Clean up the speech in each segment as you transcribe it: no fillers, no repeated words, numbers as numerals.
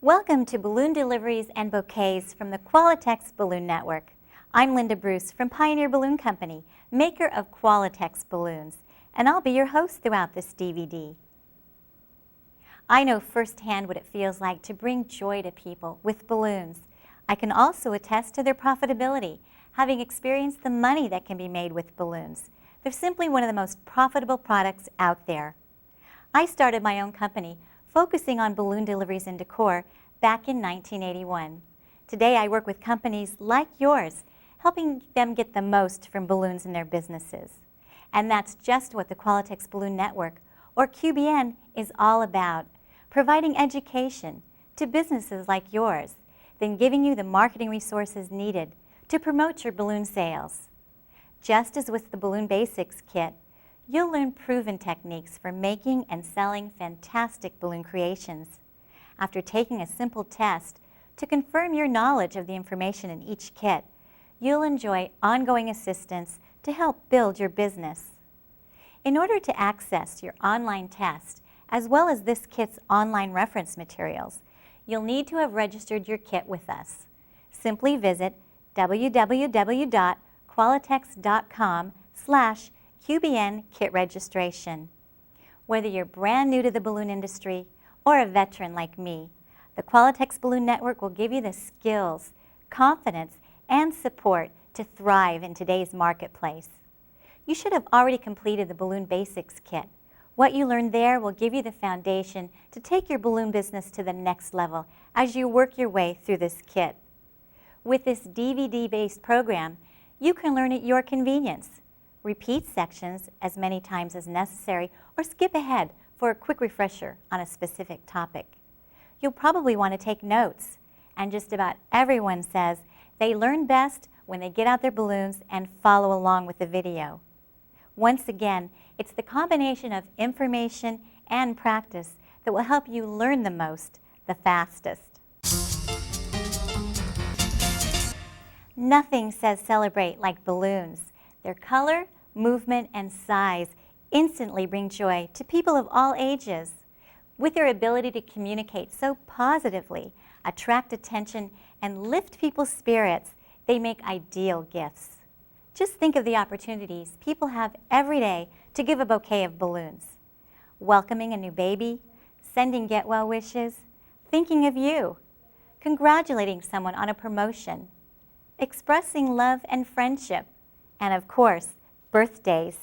Welcome to Balloon Deliveries and Bouquets from the Qualitex Balloon Network. I'm Linda Bruce from Pioneer Balloon Company, maker of Qualitex balloons, and I'll be your host throughout this DVD. I know firsthand what it feels like to bring joy to people with balloons. I can also attest to their profitability, having experienced the money that can be made with balloons. They're simply one of the most profitable products out there. I started my own company focusing on balloon deliveries and decor back in 1981. Today I work with companies like yours, helping them get the most from balloons in their businesses. And that's just what the Qualitex Balloon Network, or QBN, is all about, providing education to businesses like yours, then giving you the marketing resources needed to promote your balloon sales. Just as with the Balloon Basics kit, you'll learn proven techniques for making and selling fantastic balloon creations. After taking a simple test to confirm your knowledge of the information in each kit, you'll enjoy ongoing assistance to help build your business. In order to access your online test, as well as this kit's online reference materials, you'll need to have registered your kit with us. Simply visit www.qualitex.com/QBN kit registration. Whether you're brand new to the balloon industry or a veteran like me, the Qualitex Balloon Network will give you the skills, confidence, and support to thrive in today's marketplace. You should have already completed the Balloon Basics kit. What you learn there will give you the foundation to take your balloon business to the next level as you work your way through this kit. With this DVD-based program, you can learn at your convenience. Repeat sections as many times as necessary, or skip ahead for a quick refresher on a specific topic. You'll probably want to take notes, and just about everyone says they learn best when they get out their balloons and follow along with the video. Once again, it's the combination of information and practice that will help you learn the most, the fastest. Nothing says celebrate like balloons. Their color, movement, and size instantly bring joy to people of all ages. With their ability to communicate so positively, attract attention, and lift people's spirits, they make ideal gifts. Just think of the opportunities people have every day to give a bouquet of balloons. Welcoming a new baby, sending get well wishes, thinking of you, congratulating someone on a promotion, expressing love and friendship, and of course, birthdays.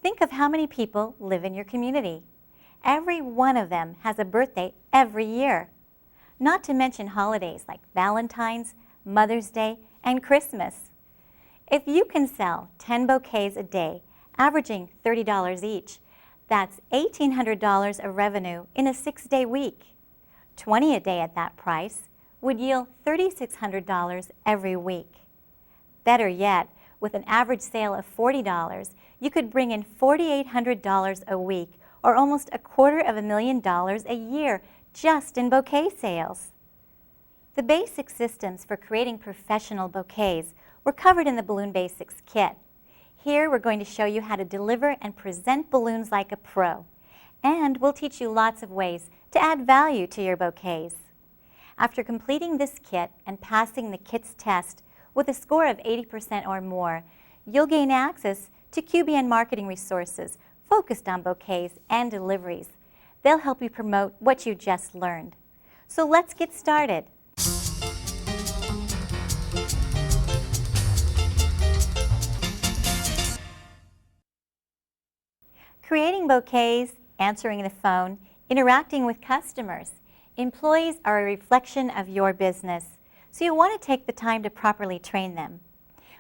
Think of how many people live in your community. Every one of them has a birthday every year. Not to mention holidays like Valentine's, Mother's Day, and Christmas. If you can sell 10 bouquets a day, averaging $30 each, that's $1,800 of revenue in a 6-day week. 20 a day at that price would yield $3,600 every week. Better yet, with an average sale of $40, you could bring in $4,800 a week, or almost $250,000 a year just in bouquet sales. The basic systems for creating professional bouquets were covered in the Balloon Basics kit. Here we're going to show you how to deliver and present balloons like a pro, and we'll teach you lots of ways to add value to your bouquets. After completing this kit and passing the kit's test with a score of 80% or more, you'll gain access to QBN marketing resources focused on bouquets and deliveries. They'll help you promote what you just learned. So let's get started. Creating bouquets, answering the phone, interacting with customers. Employees are a reflection of your business, so you'll want to take the time to properly train them.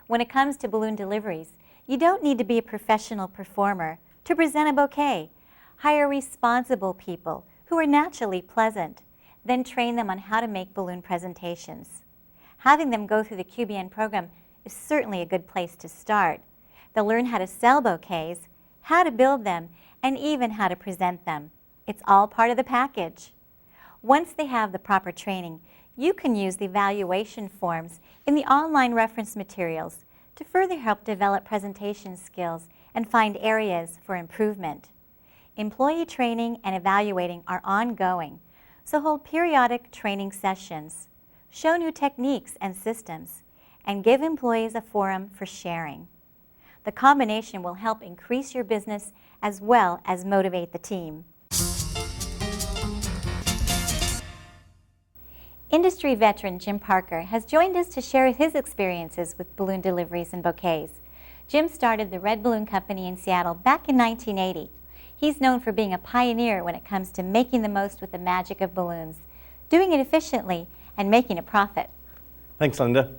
When it comes to balloon deliveries, you don't need to be a professional performer to present a bouquet. Hire responsible people who are naturally pleasant, then train them on how to make balloon presentations. Having them go through the QBN program is certainly a good place to start. They'll learn how to sell bouquets, how to build them, and even how to present them. It's all part of the package. Once they have the proper training, you can use the evaluation forms in the online reference materials to further help develop presentation skills and find areas for improvement. Employee training and evaluating are ongoing, So hold periodic training sessions, show new techniques and systems, and give employees a forum for sharing. The combination will help increase your business as well as motivate the team. Industry veteran Jim Parker has joined us to share his experiences with balloon deliveries and bouquets. Jim started the Red Balloon Company in Seattle back in 1980. He's known for being a pioneer when it comes to making the most with the magic of balloons, doing it efficiently, and making a profit. Thanks, Linda.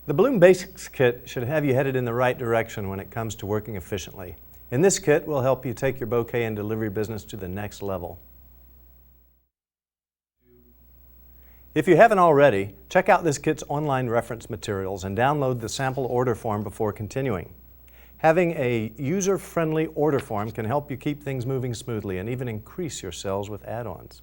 The Balloon Basics Kit should have you headed in the right direction when it comes to working efficiently. In this kit, we'll help you take your bouquet and delivery business to the next level. If you haven't already, check out this kit's online reference materials and download the sample order form before continuing. Having a user-friendly order form can help you keep things moving smoothly and even increase your sales with add-ons.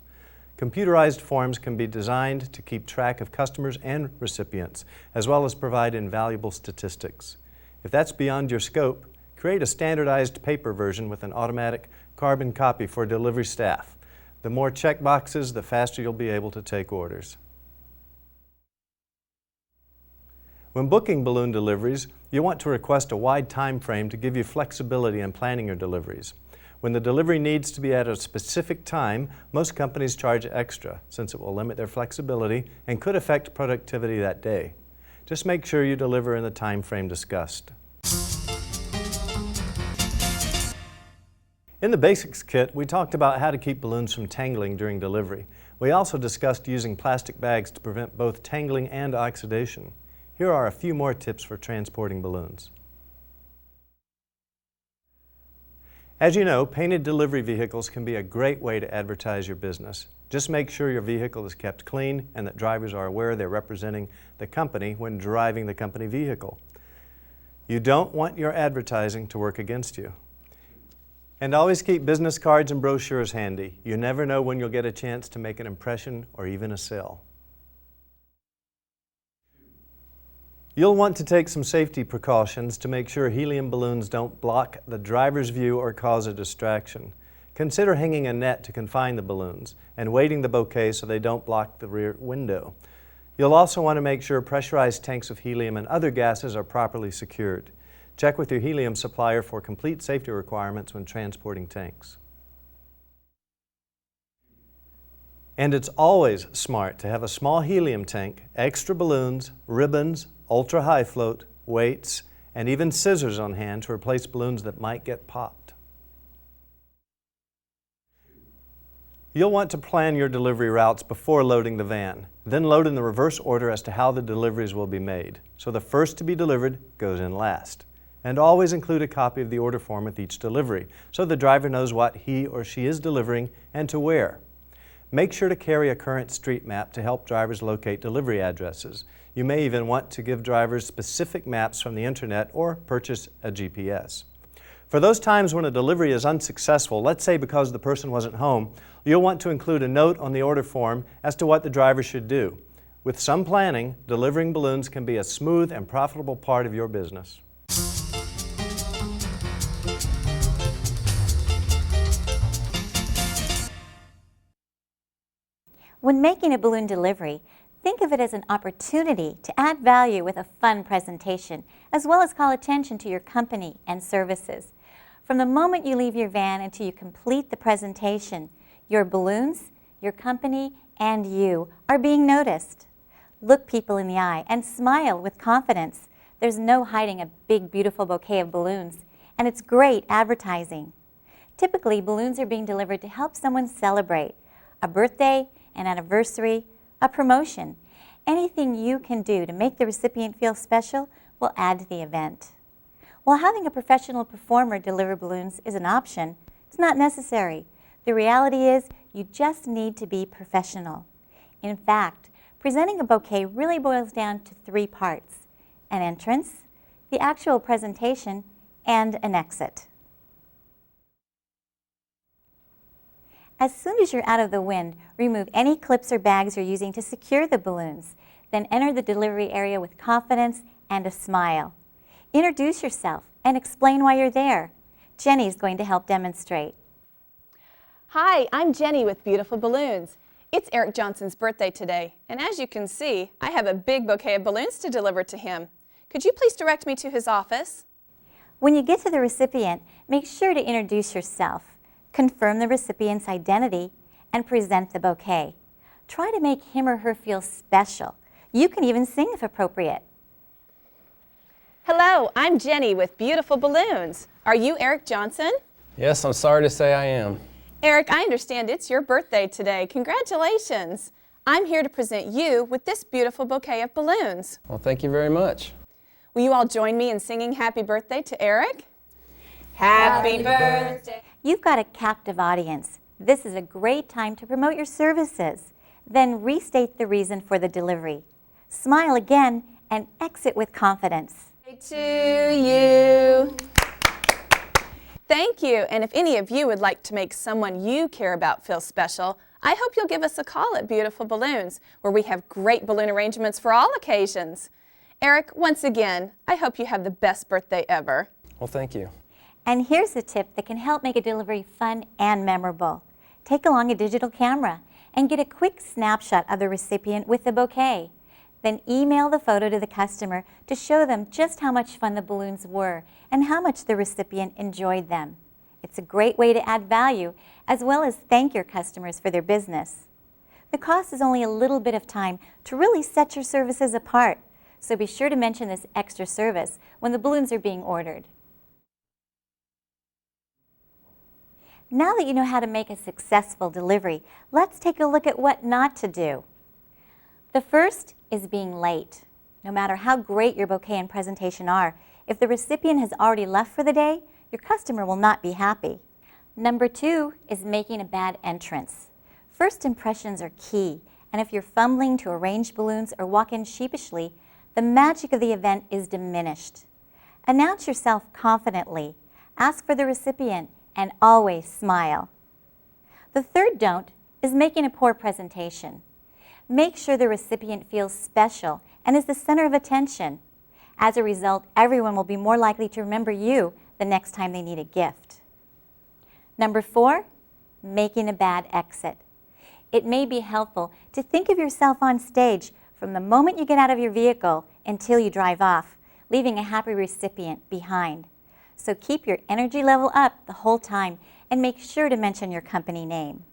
Computerized forms can be designed to keep track of customers and recipients, as well as provide invaluable statistics. If that's beyond your scope, create a standardized paper version with an automatic carbon copy for delivery staff. The more check boxes, the faster you'll be able to take orders. When booking balloon deliveries, you want to request a wide time frame to give you flexibility in planning your deliveries. When the delivery needs to be at a specific time, most companies charge extra, since it will limit their flexibility and could affect productivity that day. Just make sure you deliver in the time frame discussed. In the Basics Kit, we talked about how to keep balloons from tangling during delivery. We also discussed using plastic bags to prevent both tangling and oxidation. Here are a few more tips for transporting balloons. As you know, painted delivery vehicles can be a great way to advertise your business. Just make sure your vehicle is kept clean and that drivers are aware they're representing the company when driving the company vehicle. You don't want your advertising to work against you. And always keep business cards and brochures handy. You never know when you'll get a chance to make an impression or even a sale. You'll want to take some safety precautions to make sure helium balloons don't block the driver's view or cause a distraction. Consider hanging a net to confine the balloons and weighting the bouquet so they don't block the rear window. You'll also want to make sure pressurized tanks of helium and other gases are properly secured. Check with your helium supplier for complete safety requirements when transporting tanks. And it's always smart to have a small helium tank, extra balloons, ribbons, ultra-high float, weights, and even scissors on hand to replace balloons that might get popped. You'll want to plan your delivery routes before loading the van, then load in the reverse order as to how the deliveries will be made. So the first to be delivered goes in last. And always include a copy of the order form with each delivery, so the driver knows what he or she is delivering and to where. Make sure to carry a current street map to help drivers locate delivery addresses. You may even want to give drivers specific maps from the internet or purchase a GPS. For those times when a delivery is unsuccessful, let's say because the person wasn't home, you'll want to include a note on the order form as to what the driver should do. With some planning, delivering balloons can be a smooth and profitable part of your business. When making a balloon delivery, think of it as an opportunity to add value with a fun presentation, as well as call attention to your company and services. From the moment you leave your van until you complete the presentation, your balloons, your company, and you are being noticed. Look people in the eye and smile with confidence. There's no hiding a big, beautiful bouquet of balloons, and it's great advertising. Typically, balloons are being delivered to help someone celebrate a birthday, an anniversary, a promotion. Anything you can do to make the recipient feel special will add to the event. While having a professional performer deliver balloons is an option, it's not necessary. The reality is you just need to be professional. In fact, presenting a bouquet really boils down to 3 parts: an entrance, the actual presentation, and an exit. As soon as you're out of the wind, remove any clips or bags you're using to secure the balloons. Then enter the delivery area with confidence and a smile. Introduce yourself and explain why you're there. Jenny's going to help demonstrate. Hi, I'm Jenny with Beautiful Balloons. It's Eric Johnson's birthday today, and as you can see, I have a big bouquet of balloons to deliver to him. Could you please direct me to his office? When you get to the recipient, make sure to introduce yourself, confirm the recipient's identity, and present the bouquet. Try to make him or her feel special. You can even sing if appropriate. Hello, I'm Jenny with Beautiful Balloons. Are you Eric Johnson? Yes, I'm sorry to say I am. Eric, I understand it's your birthday today. Congratulations. I'm here to present you with this beautiful bouquet of balloons. Well, thank you very much. Will you all join me in singing happy birthday to Eric? Happy birthday. You've got a captive audience. This is a great time to promote your services. Then restate the reason for the delivery. Smile again and exit with confidence. To you. Thank you, and if any of you would like to make someone you care about feel special, I hope you'll give us a call at Beautiful Balloons, where we have great balloon arrangements for all occasions. Eric, once again, I hope you have the best birthday ever. Well, thank you. And here's a tip that can help make a delivery fun and memorable. Take along a digital camera and get a quick snapshot of the recipient with the bouquet. Then email the photo to the customer to show them just how much fun the balloons were and how much the recipient enjoyed them. It's a great way to add value as well as thank your customers for their business. The cost is only a little bit of time to really set your services apart, so be sure to mention this extra service when the balloons are being ordered. Now that you know how to make a successful delivery, let's take a look at what not to do. The first is being late. No matter how great your bouquet and presentation are, if the recipient has already left for the day, your customer will not be happy. Number 2 is making a bad entrance. First impressions are key, and if you're fumbling to arrange balloons or walk in sheepishly, the magic of the event is diminished. Announce yourself confidently, ask for the recipient, and always smile. The third don't is making a poor presentation. Make sure the recipient feels special and is the center of attention. As a result, everyone will be more likely to remember you the next time they need a gift. Number 4, making a bad exit. It may be helpful to think of yourself on stage from the moment you get out of your vehicle until you drive off, leaving a happy recipient behind. So keep your energy level up the whole time and make sure to mention your company name.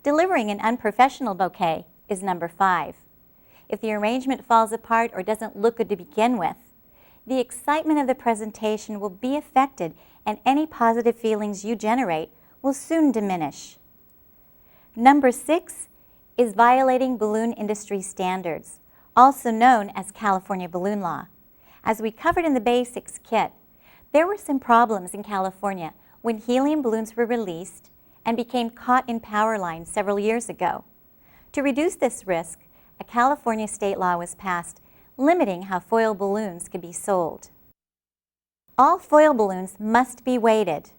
Delivering an unprofessional bouquet is number 5. If the arrangement falls apart or doesn't look good to begin with, the excitement of the presentation will be affected and any positive feelings you generate will soon diminish. Number 6 is violating balloon industry standards, also known as California balloon law. As we covered in the basics kit, there were some problems in California when helium balloons were released and became caught in power lines several years ago. To reduce this risk, a California state law was passed limiting how foil balloons could be sold. All foil balloons must be weighted.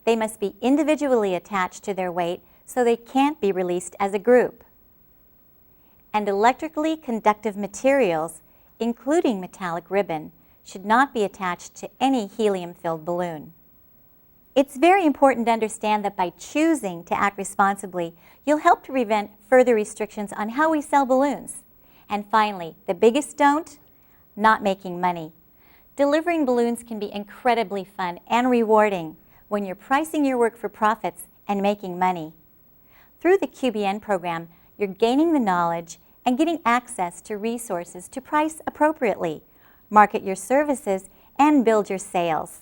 They must be individually attached to their weight so they can't be released as a group. And electrically conductive materials, including metallic ribbon, should not be attached to any helium-filled balloon. It's very important to understand that by choosing to act responsibly, you'll help to prevent further restrictions on how we sell balloons. And finally, the biggest don't, not making money. Delivering balloons can be incredibly fun and rewarding when you're pricing your work for profits and making money. Through the QBN program, you're gaining the knowledge and getting access to resources to price appropriately, market your services, and build your sales.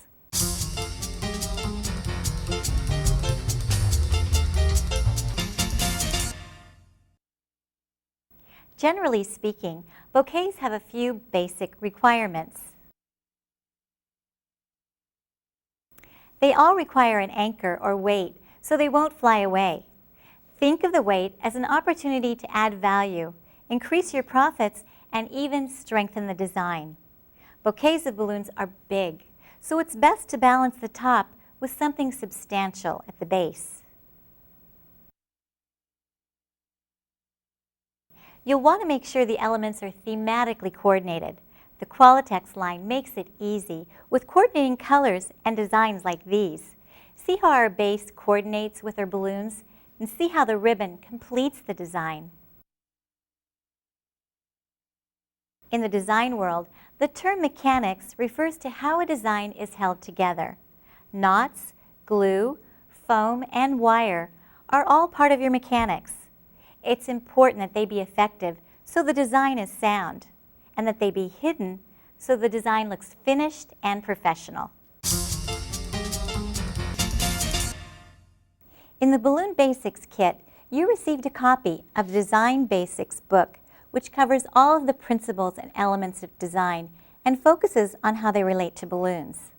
Generally speaking, bouquets have a few basic requirements. They all require an anchor or weight so they won't fly away. Think of the weight as an opportunity to add value, increase your profits, and even strengthen the design. Bouquets of balloons are big, so it's best to balance the top with something substantial at the base. You'll want to make sure the elements are thematically coordinated. The Qualitex line makes it easy with coordinating colors and designs like these. See how our base coordinates with our balloons? and see how the ribbon completes the design. In the design world, the term mechanics refers to how a design is held together. Knots, glue, foam, and wire are all part of your mechanics. It's important that they be effective so the design is sound, and that they be hidden so the design looks finished and professional. In the Balloon Basics Kit, you received a copy of the Design Basics book, which covers all of the principles and elements of design and focuses on how they relate to balloons.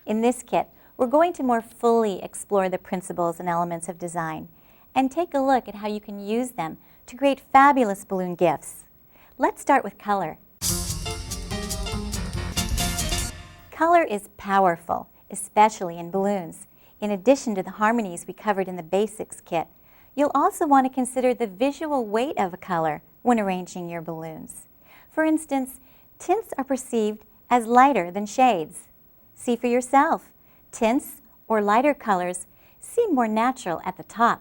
In this kit, we're going to more fully explore the principles and elements of design and take a look at how you can use them to create fabulous balloon gifts. Let's start with color. Color is powerful, especially in balloons. In addition to the harmonies we covered in the Basics Kit, you'll also want to consider the visual weight of a color when arranging your balloons. For instance, tints are perceived as lighter than shades. See for yourself. Tints or lighter colors seem more natural at the top,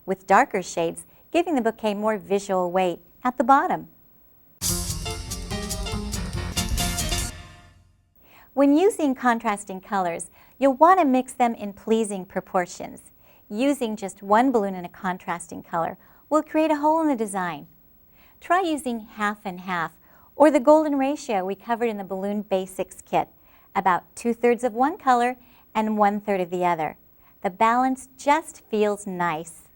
with darker shades giving the bouquet more visual weight at the bottom. When using contrasting colors, you'll want to mix them in pleasing proportions. Using just one balloon in a contrasting color will create a hole in the design. Try using half and half, or the golden ratio we covered in the Balloon Basics Kit, about 2/3 of one color and 1/3 of the other. The balance just feels nice.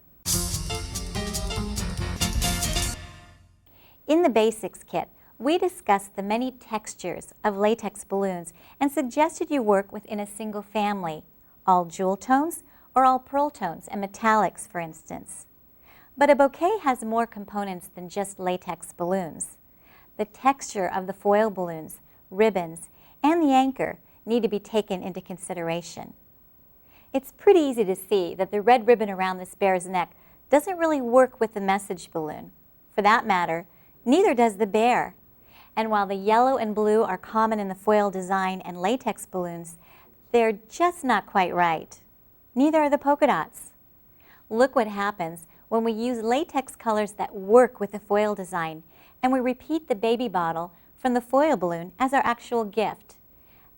In the Basics Kit, we discussed the many textures of latex balloons and suggested you work within a single family, all jewel tones or all pearl tones and metallics, for instance. But a bouquet has more components than just latex balloons. The texture of the foil balloons, ribbons, and the anchor need to be taken into consideration. It's pretty easy to see that the red ribbon around this bear's neck doesn't really work with the message balloon. For that matter, neither does the bear. And while the yellow and blue are common in the foil design and latex balloons, they're just not quite right. Neither are the polka dots. Look what happens when we use latex colors that work with the foil design and we repeat the baby bottle from the foil balloon as our actual gift.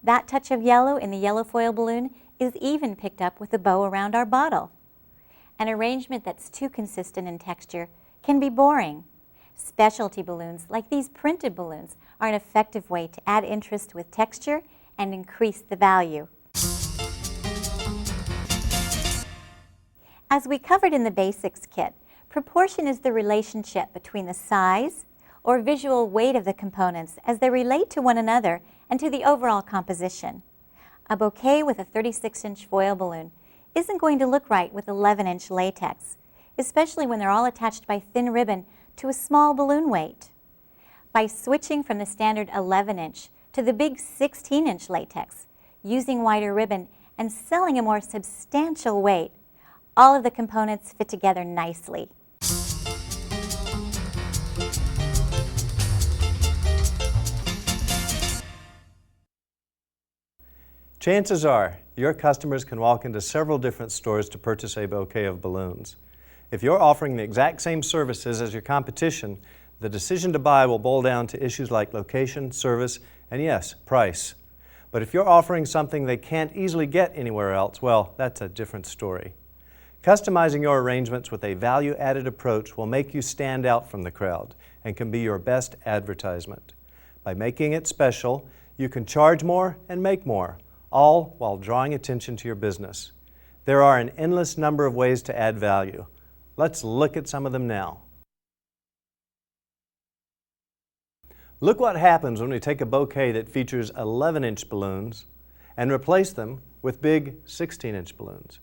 That touch of yellow in the yellow foil balloon is even picked up with the bow around our bottle. An arrangement that's too consistent in texture can be boring. Specialty balloons, like these printed balloons, are an effective way to add interest with texture and increase the value. As we covered in the Basics Kit, proportion is the relationship between the size or visual weight of the components as they relate to one another and to the overall composition. A bouquet with a 36-inch foil balloon isn't going to look right with 11-inch latex, especially when they're all attached by thin ribbon to a small balloon weight. By switching from the standard 11-inch to the big 16-inch latex, using wider ribbon, and selling a more substantial weight, all of the components fit together nicely. Chances are your customers can walk into several different stores to purchase a bouquet of balloons. If you're offering the exact same services as your competition, the decision to buy will boil down to issues like location, service, and yes, price. But if you're offering something they can't easily get anywhere else, well, that's a different story. Customizing your arrangements with a value-added approach will make you stand out from the crowd and can be your best advertisement. By making it special, you can charge more and make more, all while drawing attention to your business. There are an endless number of ways to add value. Let's look at some of them now. Look what happens when we take a bouquet that features 11-inch balloons and replace them with big 16-inch balloons.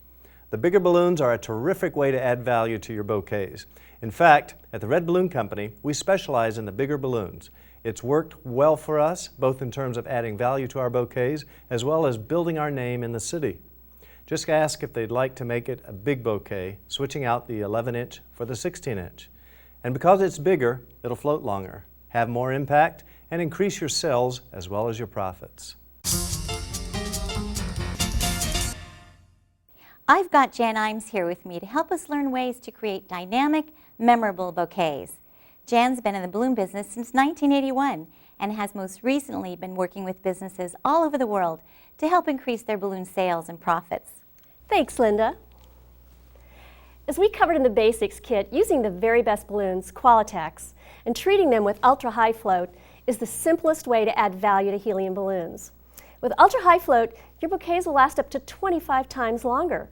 The bigger balloons are a terrific way to add value to your bouquets. In fact, at the Red Balloon Company, we specialize in the bigger balloons. It's worked well for us, both in terms of adding value to our bouquets as well as building our name in the city. Just ask if they'd like to make it a big bouquet, switching out the 11-inch for the 16-inch. And because it's bigger, it'll float longer, have more impact, and increase your sales as well as your profits. I've got Jan Imes here with me to help us learn ways to create dynamic, memorable bouquets. Jan's been in the balloon business since 1981 and has most recently been working with businesses all over the world to help increase their balloon sales and profits. Thanks, Linda. As we covered in the basics kit, using the very best balloons, Qualitex, and treating them with ultra-high float is the simplest way to add value to helium balloons. With ultra-high float, your bouquets will last up to 25 times longer.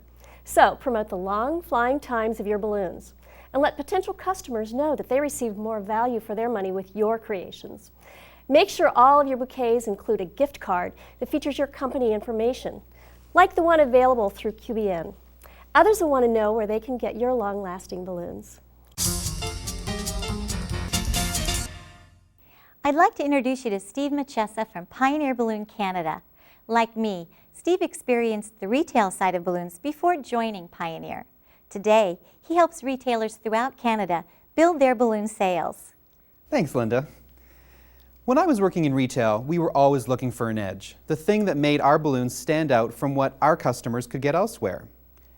So promote the long flying times of your balloons and let potential customers know that they receive more value for their money with your creations. Make sure all of your bouquets include a gift card that features your company information, like the one available through QBN. Others will want to know where they can get your long-lasting balloons. I'd like to introduce you to Steve Machessa from Pioneer Balloon Canada. Like me, Steve experienced the retail side of balloons before joining Pioneer. Today, he helps retailers throughout Canada build their balloon sales. Thanks, Linda. When I was working in retail, we were always looking for an edge, the thing that made our balloons stand out from what our customers could get elsewhere.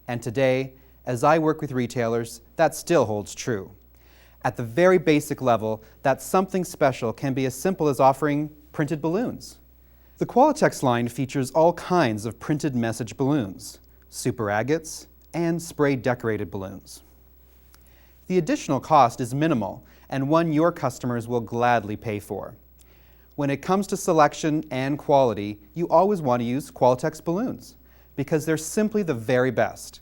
And today, as I work with retailers, that still holds true. At the very basic level, that something special can be as simple as offering printed balloons. The Qualitex line features all kinds of printed message balloons, super agates, and spray decorated balloons. The additional cost is minimal and one your customers will gladly pay for. When it comes to selection and quality, you always want to use Qualitex balloons because they're simply the very best.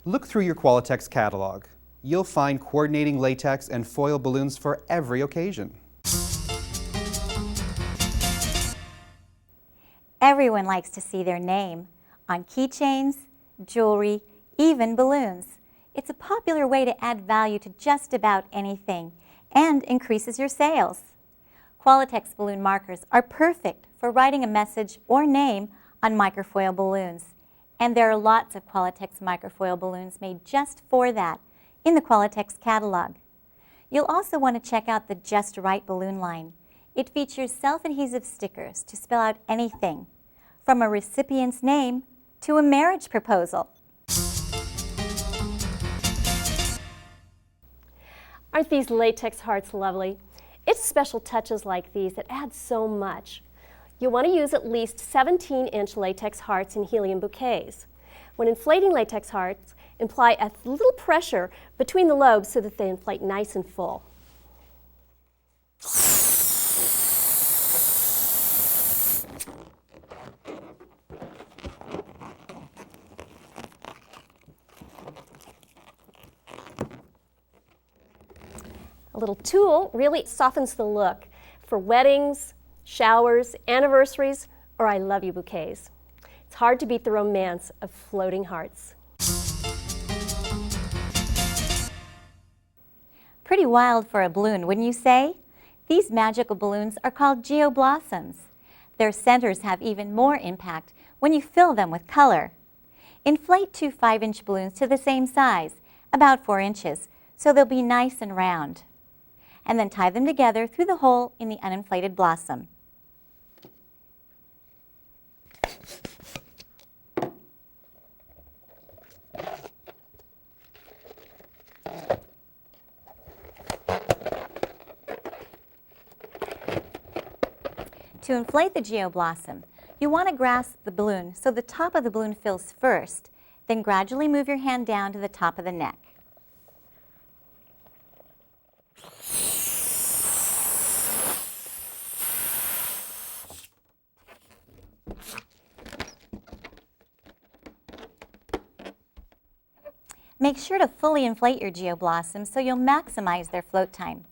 Look through your Qualitex catalog. You'll find coordinating latex and foil balloons for every occasion. Everyone likes to see their name on keychains, jewelry, even balloons. It's a popular way to add value to just about anything and increases your sales. Qualitex balloon markers are perfect for writing a message or name on microfoil balloons. And there are lots of Qualitex microfoil balloons made just for that in the Qualitex catalog. You'll also want to check out the Just Right balloon line. It features self-adhesive stickers to spell out anything, from a recipient's name to a marriage proposal. Aren't these latex hearts lovely? It's special touches like these that add so much. You'll want to use at least 17-inch latex hearts in helium bouquets. When inflating latex hearts, apply a little pressure between the lobes so that they inflate nice and full. A little tulle really softens the look for weddings, showers, anniversaries, or I love you bouquets. It's hard to beat the romance of floating hearts. Pretty wild for a balloon, wouldn't you say? These magical balloons are called geoblossoms. Their centers have even more impact when you fill them with color. Inflate 2 5-inch balloons to the same size, about 4 inches, so they'll be nice and round. And then tie them together through the hole in the uninflated blossom. To inflate the geoblossom, you want to grasp the balloon so the top of the balloon fills first, then gradually move your hand down to the top of the neck. Make sure to fully inflate your geoblossoms so you'll maximize their float time.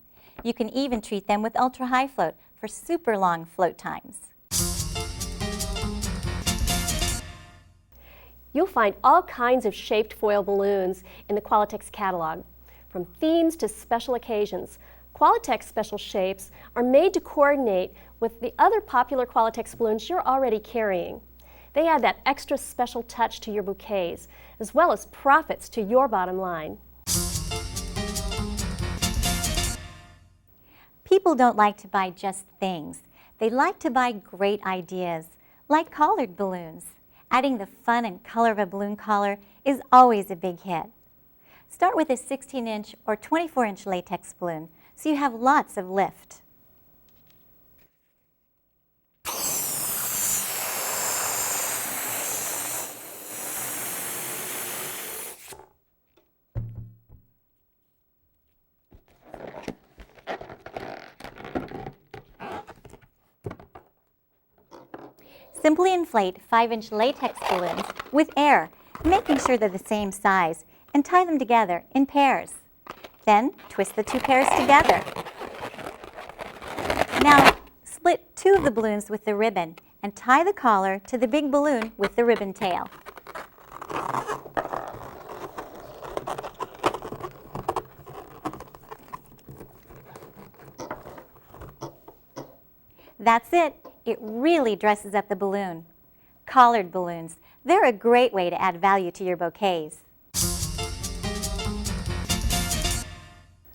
You can even treat them with ultra-high float for super long float times. You'll find all kinds of shaped foil balloons in the Qualitex catalog, from themes to special occasions. Qualitex special shapes are made to coordinate with the other popular Qualitex balloons you're already carrying. They add that extra special touch to your bouquets, as well as profits to your bottom line. People don't like to buy just things. They like to buy great ideas, like collared balloons. Adding the fun and color of a balloon collar is always a big hit. Start with a 16-inch or 24-inch latex balloon so you have lots of lift. Simply inflate 5-inch latex balloons with air, making sure they're the same size, and tie them together in pairs. Then twist the two pairs together. Now split 2 of the balloons with the ribbon and tie the collar to the big balloon with the ribbon tail. That's it. It really dresses up the balloon. Collared balloons. They're a great way to add value to your bouquets.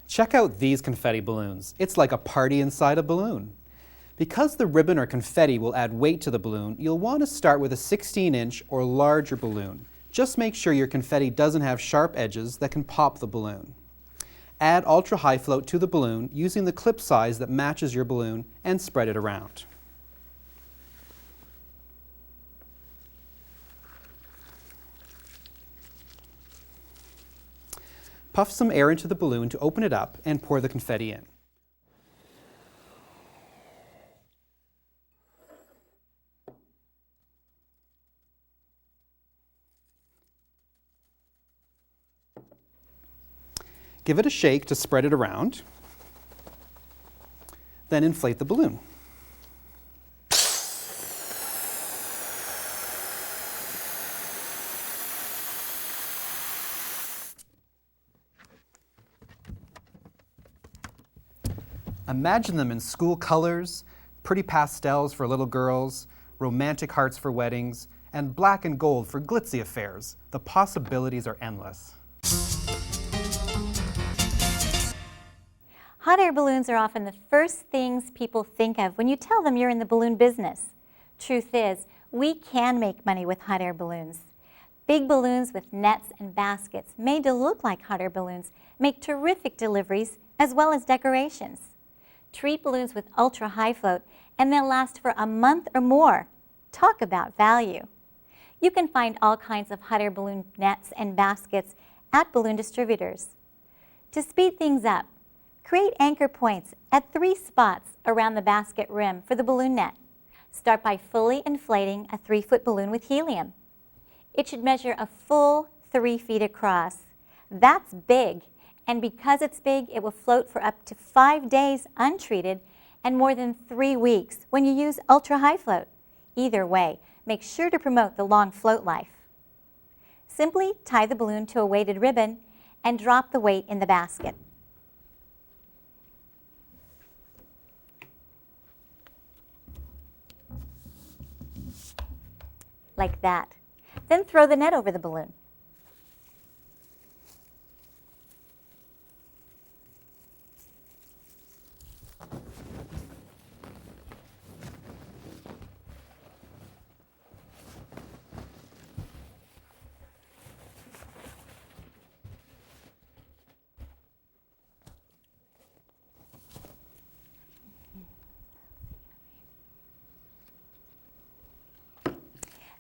Check out these confetti balloons. It's like a party inside a balloon. Because the ribbon or confetti will add weight to the balloon, you'll want to start with a 16-inch or larger balloon. Just make sure your confetti doesn't have sharp edges that can pop the balloon. Add ultra-high float to the balloon using the clip size that matches your balloon and spread it around. Puff some air into the balloon to open it up and pour the confetti in. Give it a shake to spread it around. Then inflate the balloon. Imagine them in school colors, pretty pastels for little girls, romantic hearts for weddings, and black and gold for glitzy affairs. The possibilities are endless. Hot air balloons are often the first things people think of when you tell them you're in the balloon business. Truth is, we can make money with hot air balloons. Big balloons with nets and baskets made to look like hot air balloons make terrific deliveries as well as decorations. Treat balloons with ultra-high float and they'll last for a month or more. Talk about value. You can find all kinds of hot air balloon nets and baskets at balloon distributors. To speed things up, create anchor points at 3 spots around the basket rim for the balloon net. Start by fully inflating a 3-foot balloon with helium. It should measure a full 3 feet across. That's big, and because it's big, it will float for up to 5 days untreated and more than 3 weeks when you use ultra-high float. Either way, make sure to promote the long float life. Simply tie the balloon to a weighted ribbon and drop the weight in the basket. Like that. Then throw the net over the balloon.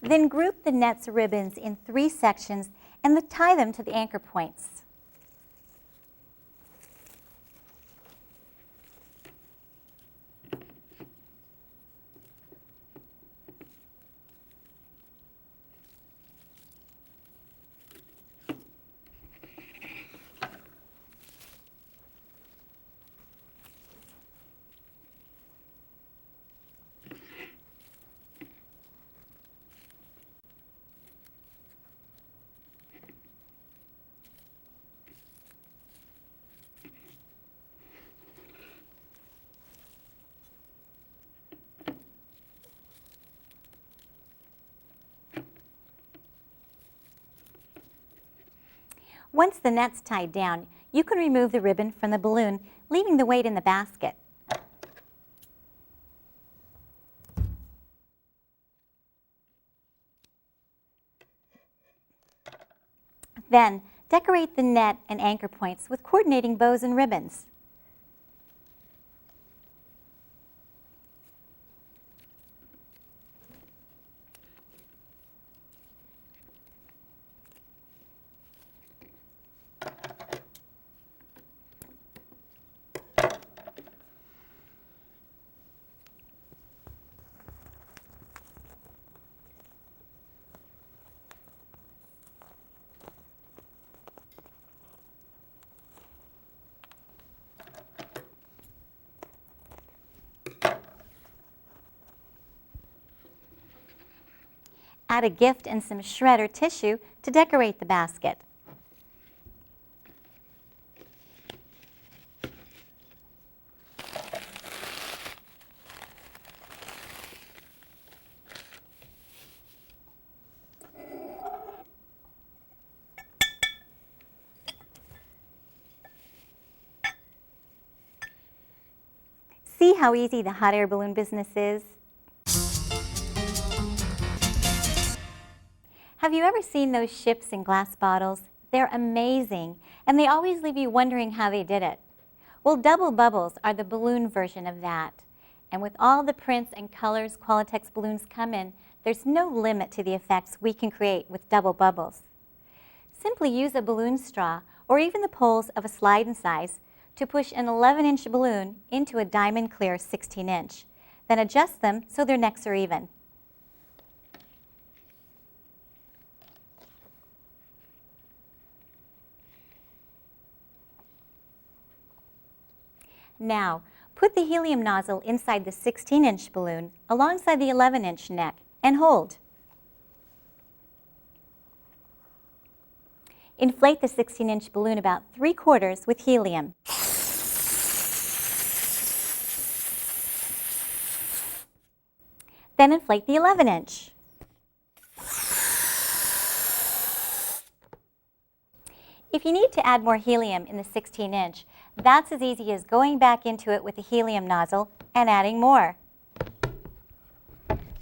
Then group the net's ribbons in 3 sections and tie them to the anchor points. Once the net's tied down, you can remove the ribbon from the balloon, leaving the weight in the basket. Then, decorate the net and anchor points with coordinating bows and ribbons. Add a gift and some shredder tissue to decorate the basket. See how easy the hot air balloon business is? Have you ever seen those ships in glass bottles? They're amazing, and they always leave you wondering how they did it. Well, double bubbles are the balloon version of that. And with all the prints and colors Qualitex balloons come in, there's no limit to the effects we can create with double bubbles. Simply use a balloon straw or even the poles of a slide and size to push an 11-inch balloon into a diamond clear 16-inch. Then adjust them so their necks are even. Now, put the helium nozzle inside the 16-inch balloon alongside the 11-inch neck and hold. Inflate the 16-inch balloon about 3/4 with helium. Then inflate the 11-inch. If you need to add more helium in the 16-inch, that's as easy as going back into it with a helium nozzle and adding more.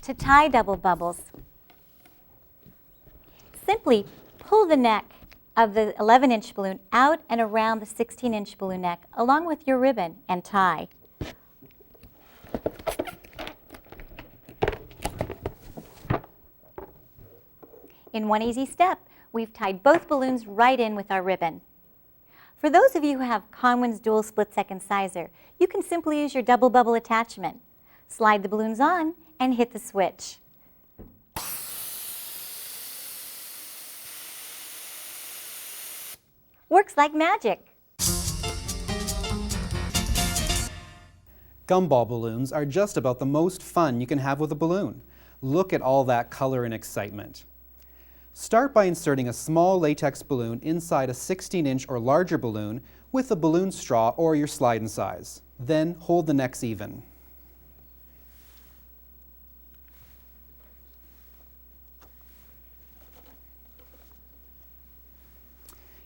To tie double bubbles, simply pull the neck of the 11-inch balloon out and around the 16-inch balloon neck along with your ribbon and tie. In one easy step, we've tied both balloons right in with our ribbon. For those of you who have Conwin's dual split-second sizer, you can simply use your double bubble attachment. Slide the balloons on and hit the switch. Works like magic. Gumball balloons are just about the most fun you can have with a balloon. Look at all that color and excitement. Start by inserting a small latex balloon inside a 16-inch or larger balloon with a balloon straw or your slide and size. Then hold the necks even.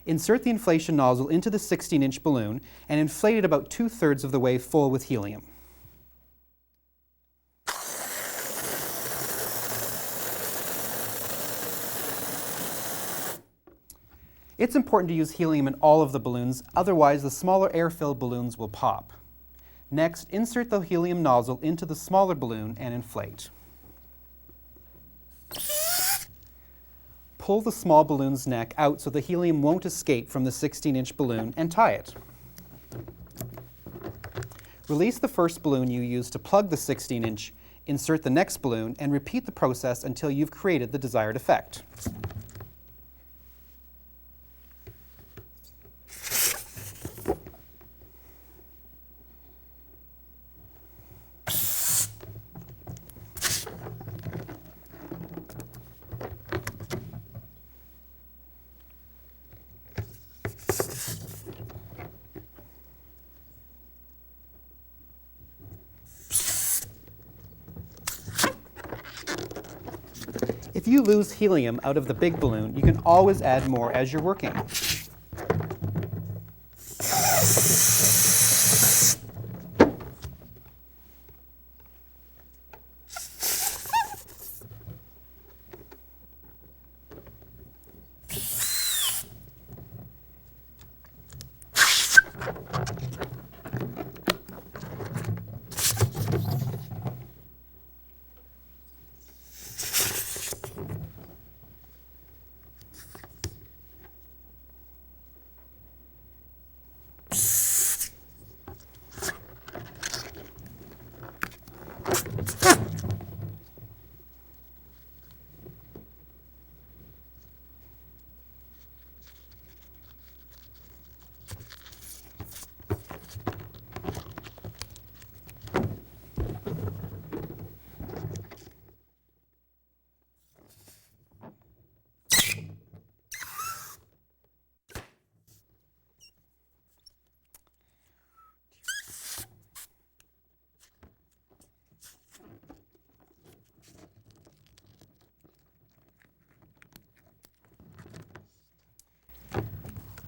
Insert the inflation nozzle into the 16-inch balloon and inflate it about 2/3 of the way full with helium. It's important to use helium in all of the balloons, otherwise the smaller air-filled balloons will pop. Next, insert the helium nozzle into the smaller balloon and inflate. Pull the small balloon's neck out so the helium won't escape from the 16-inch balloon and tie it. Release the first balloon you used to plug the 16-inch, insert the next balloon, and repeat the process until you've created the desired effect. If you lose helium out of the big balloon, you can always add more as you're working.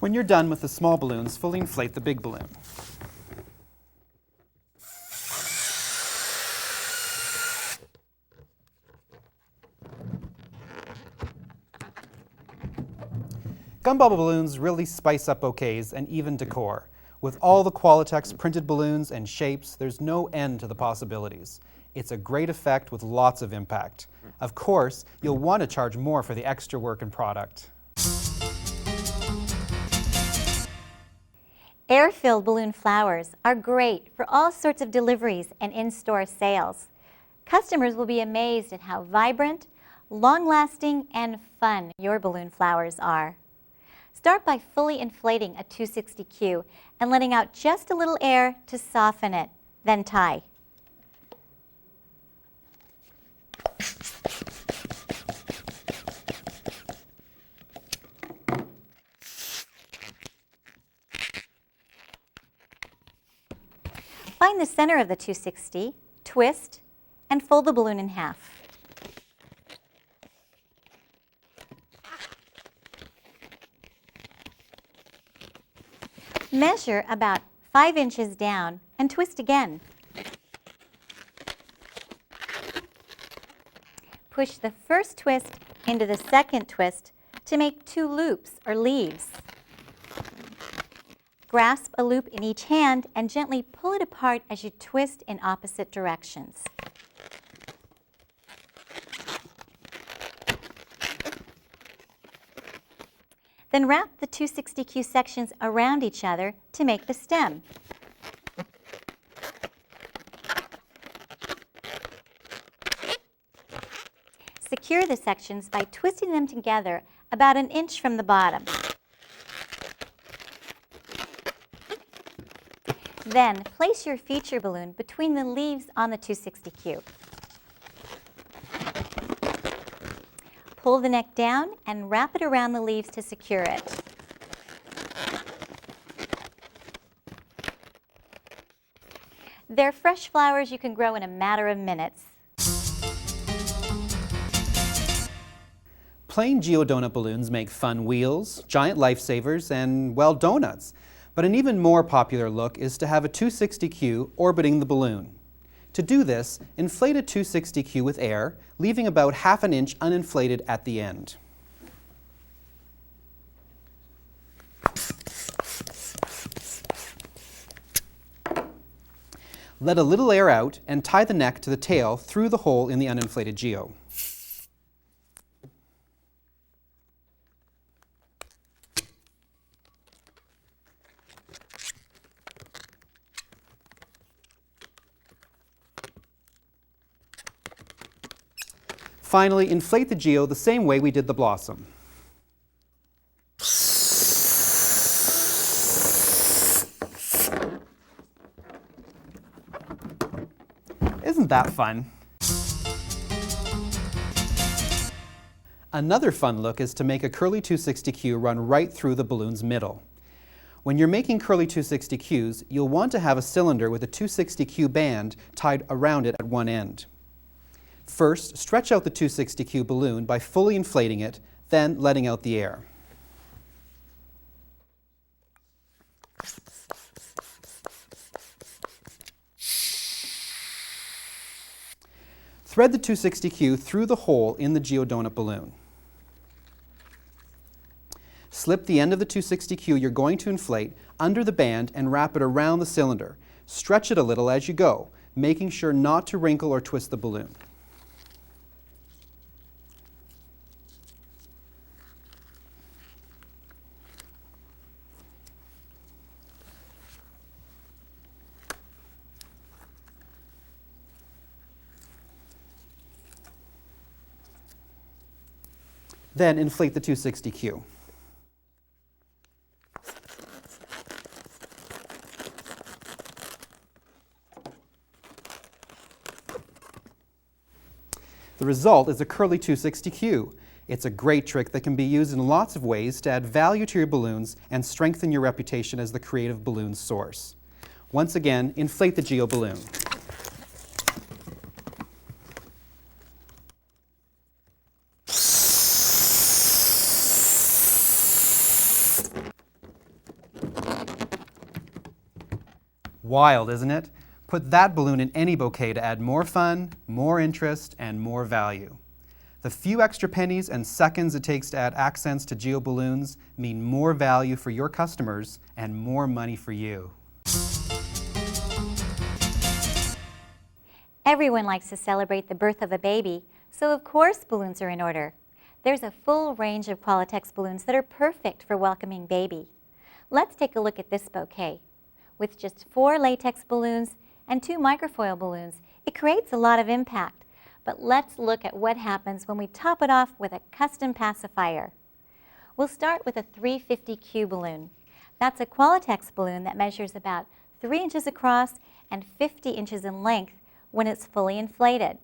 When you're done with the small balloons, fully inflate the big balloon. Gumball balloons really spice up bouquets and even decor. With all the Qualitex printed balloons and shapes, there's no end to the possibilities. It's a great effect with lots of impact. Of course, you'll want to charge more for the extra work and product. Air-filled balloon flowers are great for all sorts of deliveries and in-store sales. Customers will be amazed at how vibrant, long-lasting, and fun your balloon flowers are. Start by fully inflating a 260Q and letting out just a little air to soften it, then tie. Find the center of the 260, twist, and fold the balloon in half. Measure about 5 inches down and twist again. Push the first twist into the second twist to make 2 loops or leaves. Grasp a loop in each hand and gently pull it apart as you twist in opposite directions. Then wrap the 260Q sections around each other to make the stem. Secure the sections by twisting them together about 1 inch from the bottom. Then place your feature balloon between the leaves on the 260Q. Pull the neck down and wrap it around the leaves to secure it. They're fresh flowers you can grow in a matter of minutes. Plain geodonut balloons make fun wheels, giant lifesavers, and, well, donuts. But an even more popular look is to have a 260Q orbiting the balloon. To do this, inflate a 260Q with air, leaving about ½ an inch uninflated at the end. Let a little air out and tie the neck to the tail through the hole in the uninflated geo. Finally, inflate the geo the same way we did the blossom. Isn't that fun? Another fun look is to make a curly 260Q run right through the balloon's middle. When you're making curly 260Qs, you'll want to have a cylinder with a 260Q band tied around it at one end. First, stretch out the 260Q balloon by fully inflating it, then letting out the air. Thread the 260Q through the hole in the geodonut balloon. Slip the end of the 260Q you're going to inflate under the band and wrap it around the cylinder. Stretch it a little as you go, making sure not to wrinkle or twist the balloon. Then inflate the 260Q. The result is a curly 260Q. It's a great trick that can be used in lots of ways to add value to your balloons and strengthen your reputation as the creative balloon source. Once again, inflate the geo balloon. Wild, isn't it? Put that balloon in any bouquet to add more fun, more interest, and more value. The few extra pennies and seconds it takes to add accents to geo balloons mean more value for your customers and more money for you. Everyone likes to celebrate the birth of a baby, so of course balloons are in order. There's a full range of Qualitex balloons that are perfect for welcoming baby. Let's take a look at this bouquet. With just 4 latex balloons and 2 microfoil balloons, it creates a lot of impact. But let's look at what happens when we top it off with a custom pacifier. We'll start with a 350Q balloon. That's a Qualitex balloon that measures about 3 inches across and 50 inches in length when it's fully inflated.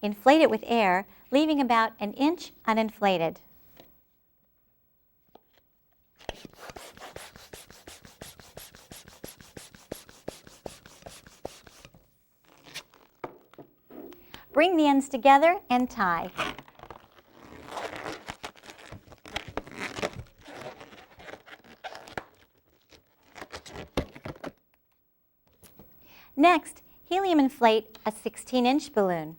Inflate it with air, leaving about an inch uninflated. Bring the ends together and tie. Next, helium inflate a 16-inch balloon.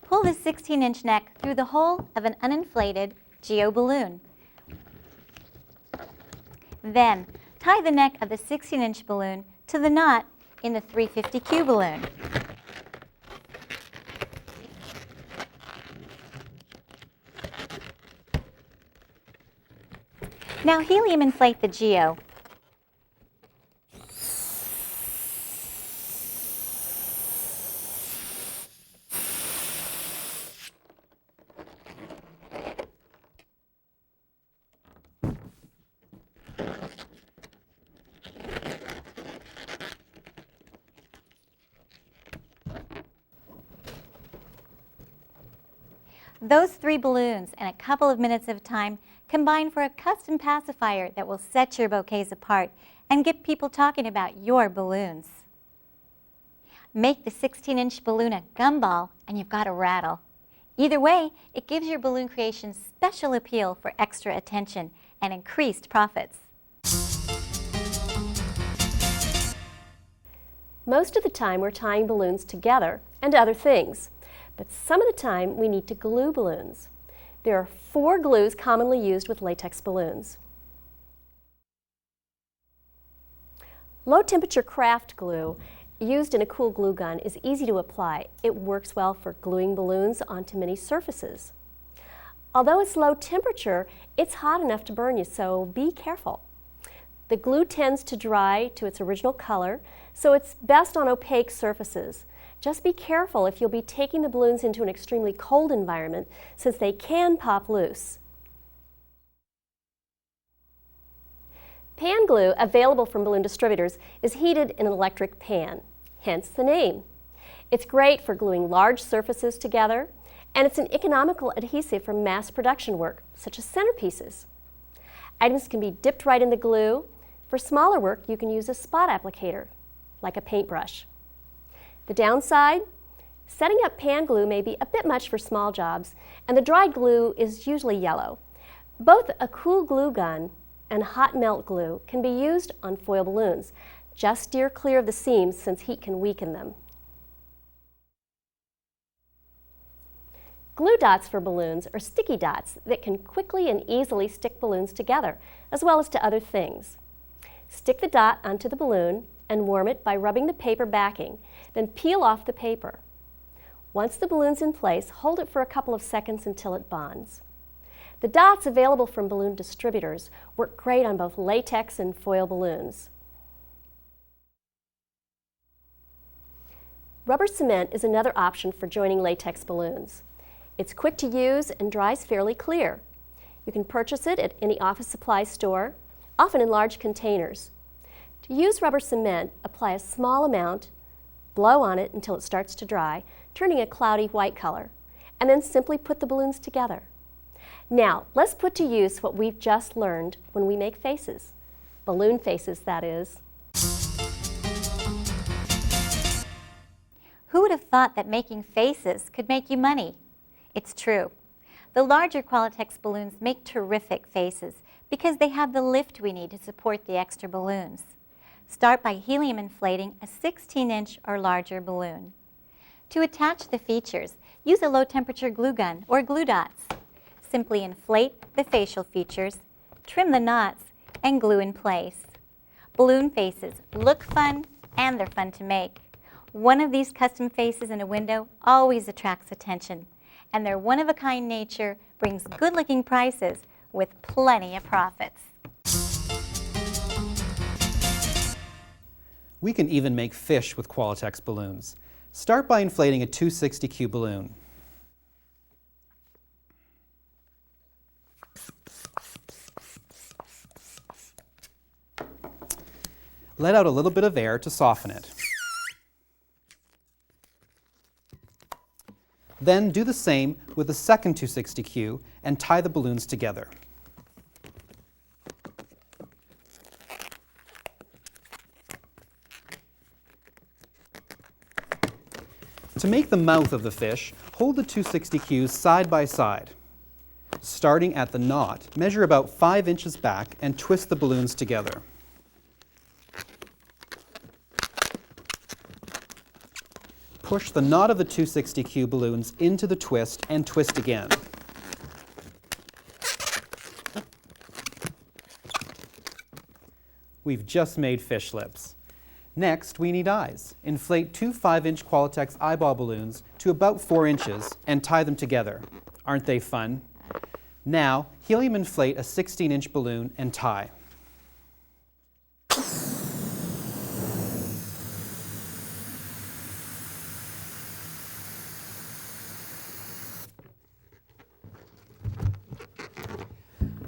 Pull the 16-inch neck through the hole of an uninflated geo balloon. Then, tie the neck of the 16-inch balloon to the knot in the 350Q balloon. Now helium inflate the geo. Those 3 balloons and a couple of minutes of time combine for a custom pacifier that will set your bouquets apart and get people talking about your balloons. Make the 16-inch balloon a gumball and you've got a rattle. Either way, it gives your balloon creation special appeal for extra attention and increased profits. Most of the time we're tying balloons together and other things, but some of the time we need to glue balloons. There are 4 glues commonly used with latex balloons. Low temperature craft glue used in a cool glue gun is easy to apply. It works well for gluing balloons onto many surfaces. Although it's low temperature, it's hot enough to burn you, so be careful. The glue tends to dry to its original color, so it's best on opaque surfaces. Just be careful if you'll be taking the balloons into an extremely cold environment, since they can pop loose. Pan glue, available from balloon distributors, is heated in an electric pan, hence the name. It's great for gluing large surfaces together, and it's an economical adhesive for mass production work, such as centerpieces. Items can be dipped right in the glue. For smaller work, you can use a spot applicator, like a paintbrush. The downside? Setting up pan glue may be a bit much for small jobs, and the dry glue is usually yellow. Both a cool glue gun and hot melt glue can be used on foil balloons. Just steer clear of the seams since heat can weaken them. Glue dots for balloons are sticky dots that can quickly and easily stick balloons together, as well as to other things. Stick the dot onto the balloon and warm it by rubbing the paper backing, then peel off the paper. Once the balloon's in place, hold it for a couple of seconds until it bonds. The dots available from balloon distributors work great on both latex and foil balloons. Rubber cement is another option for joining latex balloons. It's quick to use and dries fairly clear. You can purchase it at any office supply store, often in large containers. To use rubber cement, apply a small amount, blow on it until it starts to dry, turning a cloudy white color, and then simply put the balloons together. Now, let's put to use what we've just learned when we make faces. Balloon faces, that is. Who would have thought that making faces could make you money? It's true. The larger Qualitex balloons make terrific faces because they have the lift we need to support the extra balloons. Start by helium inflating a 16-inch or larger balloon. To attach the features, use a low-temperature glue gun or glue dots. Simply inflate the facial features, trim the knots, and glue in place. Balloon faces look fun and they're fun to make. One of these custom faces in a window always attracts attention, and their one-of-a-kind nature brings good-looking prices with plenty of profits. We can even make fish with Qualitex balloons. Start by inflating a 260Q balloon. Let out a little bit of air to soften it. Then do the same with the second 260Q and tie the balloons together. To make the mouth of the fish, hold the 260Qs side by side. Starting at the knot, measure about 5 inches back and twist the balloons together. Push the knot of the 260Q balloons into the twist and twist again. We've just made fish lips. Next, we need eyes. Inflate two 5-inch Qualitex eyeball balloons to about 4 inches and tie them together. Aren't they fun? Now, helium inflate a 16-inch balloon and tie.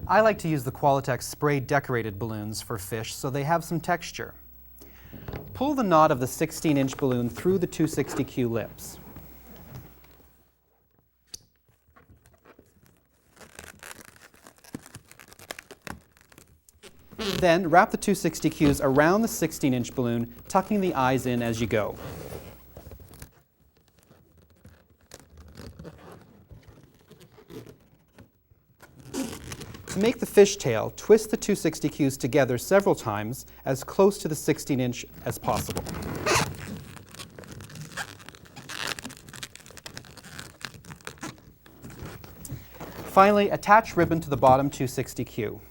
I like to use the Qualitex spray decorated balloons for fish so they have some texture. Pull the knot of the 16-inch balloon through the 260Q lips. Then wrap the 260Qs around the 16-inch balloon, tucking the eyes in as you go. To make the fishtail, twist the 260Qs together several times as close to the 16-inch as possible. Finally, attach ribbon to the bottom 260Q.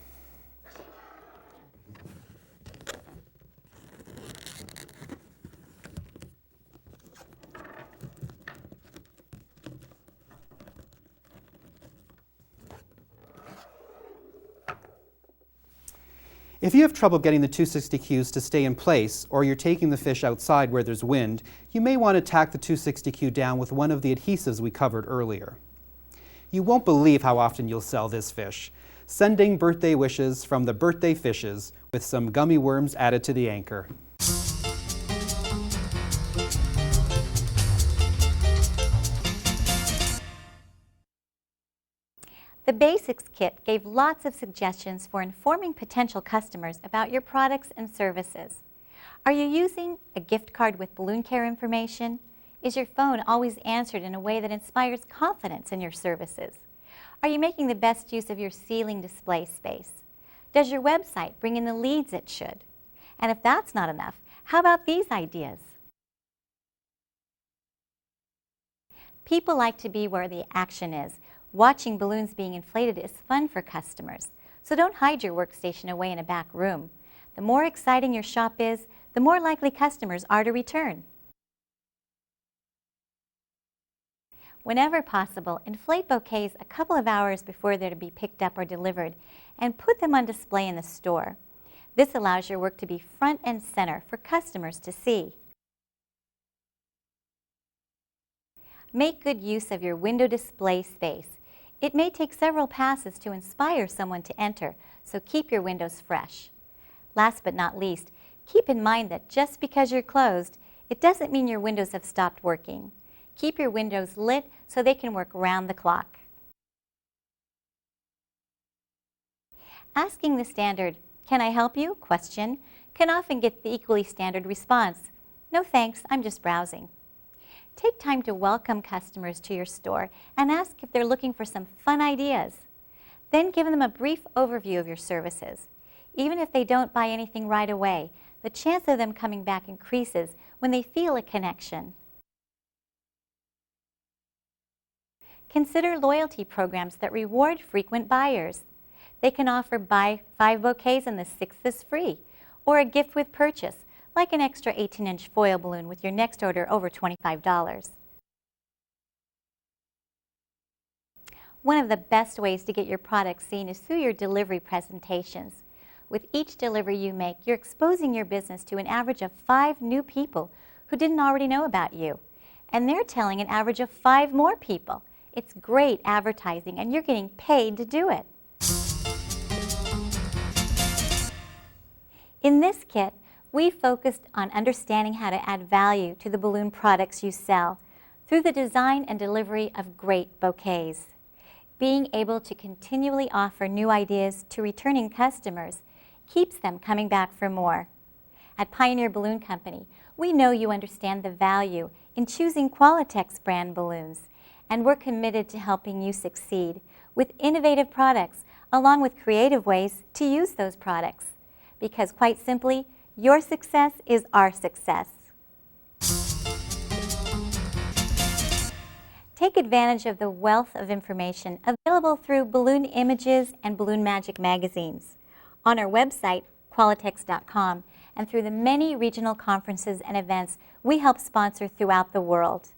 If you have trouble getting the 260Qs to stay in place, or you're taking the fish outside where there's wind, you may want to tack the 260Q down with one of the adhesives we covered earlier. You won't believe how often you'll sell this fish. Sending birthday wishes from the birthday fishes with some gummy worms added to the anchor. The Basics Kit gave lots of suggestions for informing potential customers about your products and services. Are you using a gift card with balloon care information? Is your phone always answered in a way that inspires confidence in your services? Are you making the best use of your ceiling display space? Does your website bring in the leads it should? And if that's not enough, how about these ideas? People like to be where the action is. Watching balloons being inflated is fun for customers, so don't hide your workstation away in a back room. The more exciting your shop is, the more likely customers are to return. Whenever possible, inflate bouquets a couple of hours before they're to be picked up or delivered, and put them on display in the store. This allows your work to be front and center for customers to see. Make good use of your window display space. It may take several passes to inspire someone to enter, so keep your windows fresh. Last but not least, keep in mind that just because you're closed, it doesn't mean your windows have stopped working. Keep your windows lit so they can work round the clock. Asking the standard, "Can I help you?" question can often get the equally standard response, "No thanks, I'm just browsing." Take time to welcome customers to your store and ask if they're looking for some fun ideas. Then give them a brief overview of your services. Even if they don't buy anything right away, the chance of them coming back increases when they feel a connection. Consider loyalty programs that reward frequent buyers. They can offer buy 5 bouquets and the 6th is free, or a gift with purchase, like an extra 18-inch foil balloon with your next order over $25. One of the best ways to get your products seen is through your delivery presentations. With each delivery you make, you're exposing your business to an average of 5 new people who didn't already know about you. And they're telling an average of 5 more people. It's great advertising, and you're getting paid to do it. In this kit, we focused on understanding how to add value to the balloon products you sell through the design and delivery of great bouquets. Being able to continually offer new ideas to returning customers keeps them coming back for more. At Pioneer Balloon Company, we know you understand the value in choosing Qualitex brand balloons, and we're committed to helping you succeed with innovative products along with creative ways to use those products. Because quite simply, your success is our success. Take advantage of the wealth of information available through Balloon Images and Balloon Magic magazines, on our website, Qualitex.com, and through the many regional conferences and events we help sponsor throughout the world.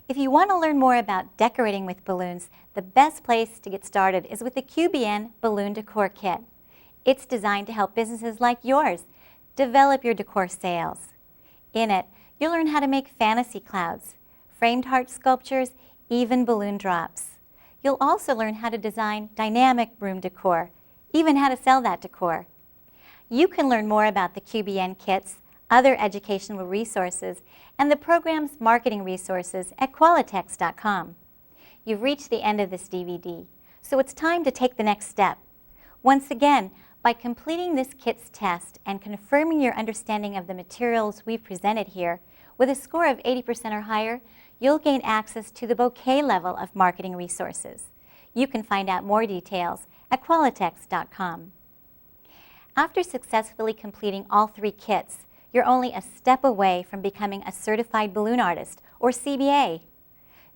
If you want to learn more about decorating with balloons, the best place to get started is with the QBN Balloon Decor Kit. It's designed to help businesses like yours develop your decor sales. In it, you'll learn how to make fantasy clouds, framed heart sculptures, even balloon drops. You'll also learn how to design dynamic room decor, even how to sell that decor. You can learn more about the QBN kits, other educational resources, and the program's marketing resources at Qualitex.com. You've reached the end of this DVD, so it's time to take the next step. Once again, by completing this kit's test and confirming your understanding of the materials we've presented here, with a score of 80% or higher, you'll gain access to the bouquet level of marketing resources. You can find out more details at Qualitex.com. After successfully completing all 3 kits, you're only a step away from becoming a Certified Balloon Artist, or CBA.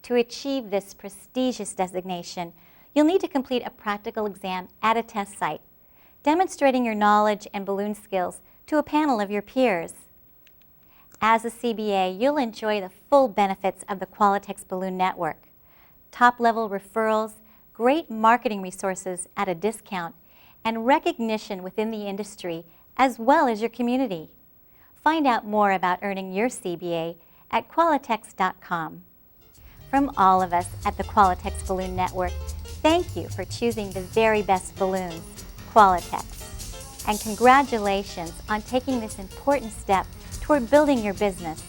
To achieve this prestigious designation, you'll need to complete a practical exam at a test site, demonstrating your knowledge and balloon skills to a panel of your peers. As a CBA, you'll enjoy the full benefits of the Qualitex Balloon Network: top-level referrals, great marketing resources at a discount, and recognition within the industry as well as your community. Find out more about earning your CBA at Qualitex.com. From all of us at the Qualitex Balloon Network, thank you for choosing the very best balloons, Qualitex. And congratulations on taking this important step toward building your business.